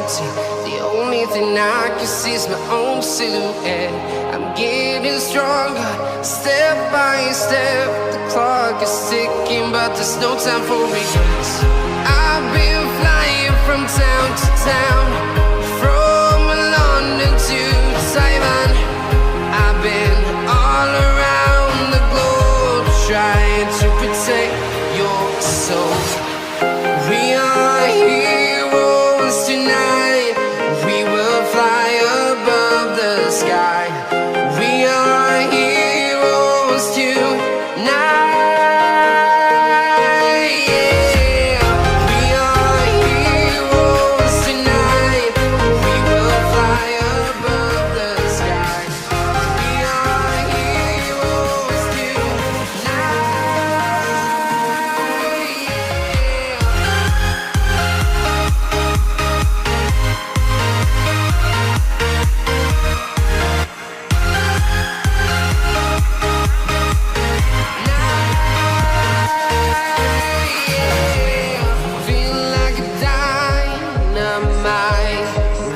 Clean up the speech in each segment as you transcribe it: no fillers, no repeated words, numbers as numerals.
empty. The only thing I can see is my own silhouette. I'm getting stronger, step by step. The clock is ticking, but there's no time for regrets. I've been flying from town to town, from London to Taiwan. I've been all around the globe, trying to protect your soul. We are heroes tonight. We will fly above the sky. We are heroes tonight. Yeah. We are heroes tonight. We will fly above the sky. We are heroes tonight. Feel like a dynamite,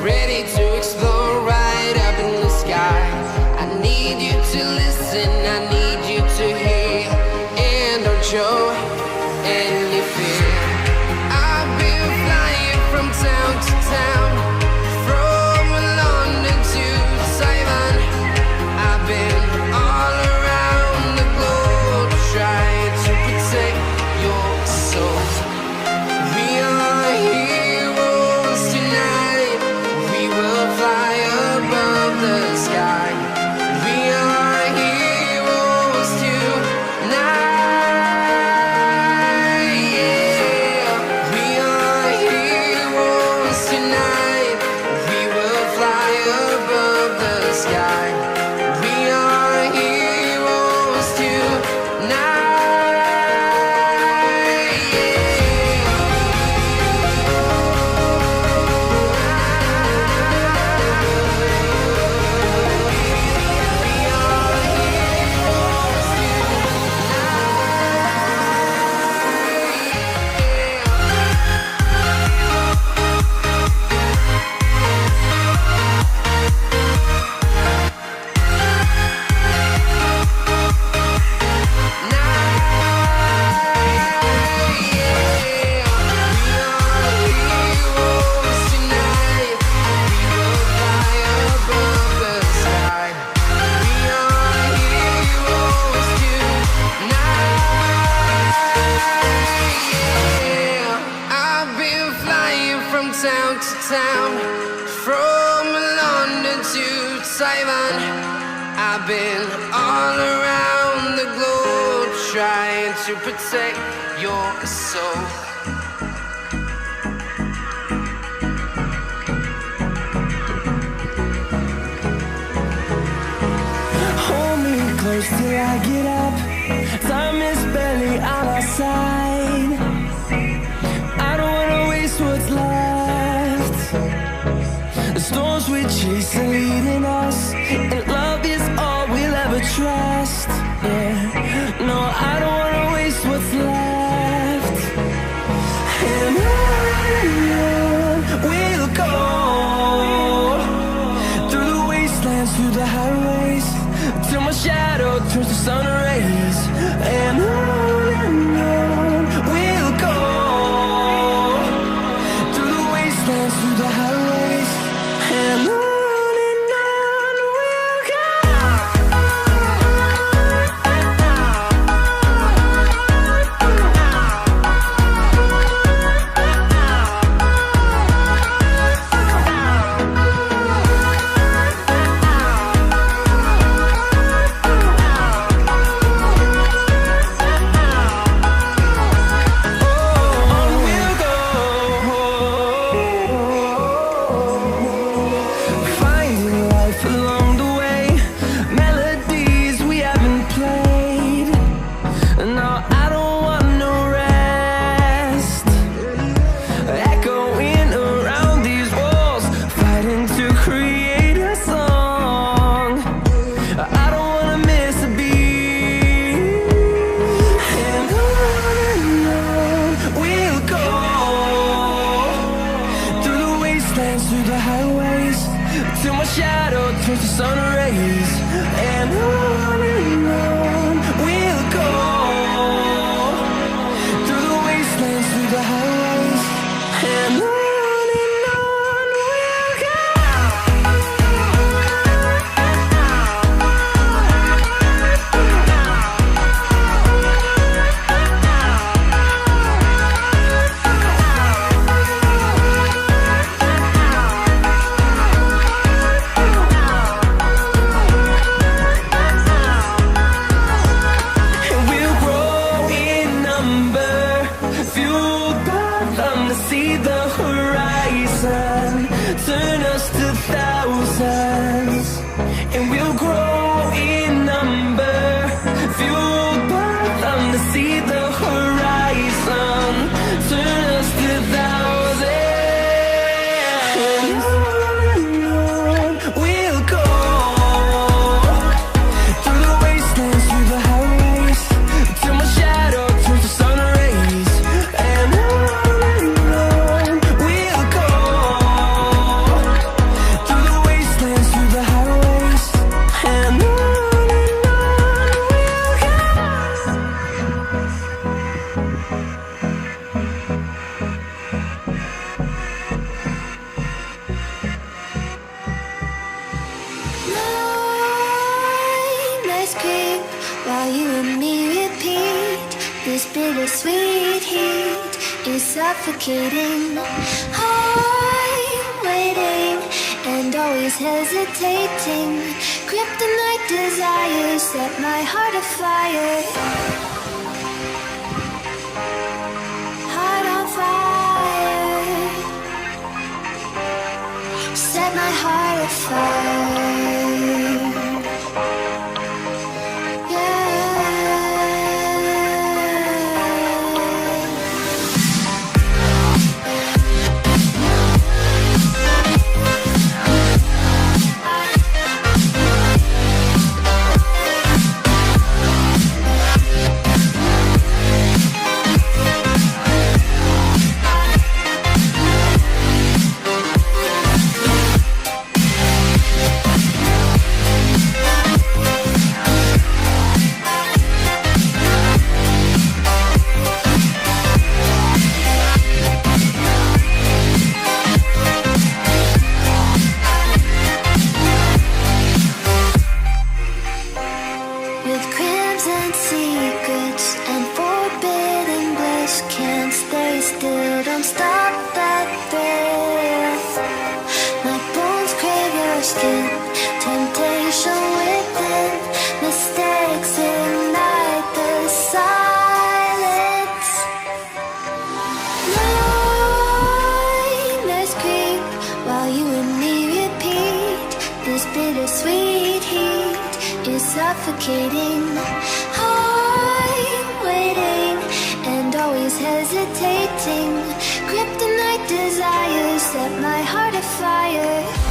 ready to explode right up in the sky. I need you to listen, I need you to hear, and don't show any fear. I've been flying from town to town, from London to Taiwan. I've been all around the globe, trying to protect your soul. We are heroes tonight. We will fly above the sky. We are heroes tonight. Yeah. We are heroes tonight. We will fly above the sky. We are heroes tonight. Town to town, from London to Taiwan. I've been all around the globe, trying to protect your soul. Hold me close till I get up. Time is barely on our side. I don't wanna waste what's left. The storms we chase are leading us, and love is all we'll ever trust. Yeah, no, I don't wanna waste what's left. And on we'll go, through the wastelands, through the highways, till my shadow turns to sun rays. And on we'll go, through the wastelands, through the highways, and on we'll go. turns to sun rays, and on we'll go through the wastelands, through the highways, and on we'll go. See the horizon, turn us to thousands, and we'll grow in number, fueled by them to see the horizon, turn us to thousands, and on we'll go through the wastelands, through the highways, till my shadow turns to sun rays, and on while you and me repeat. This bittersweet heat is suffocating. I'm waiting and always hesitating. Kryptonite desires set my heart afire. Heart on fire. Set my heart afire. Don't stop that breath. My bones crave your skin. Temptation within. Mistakes ignite the silence. Nightmares creep while you and me repeat. This bittersweet heat is suffocating. I'm waiting and always hesitating. Kryptonite desires set my heart afire.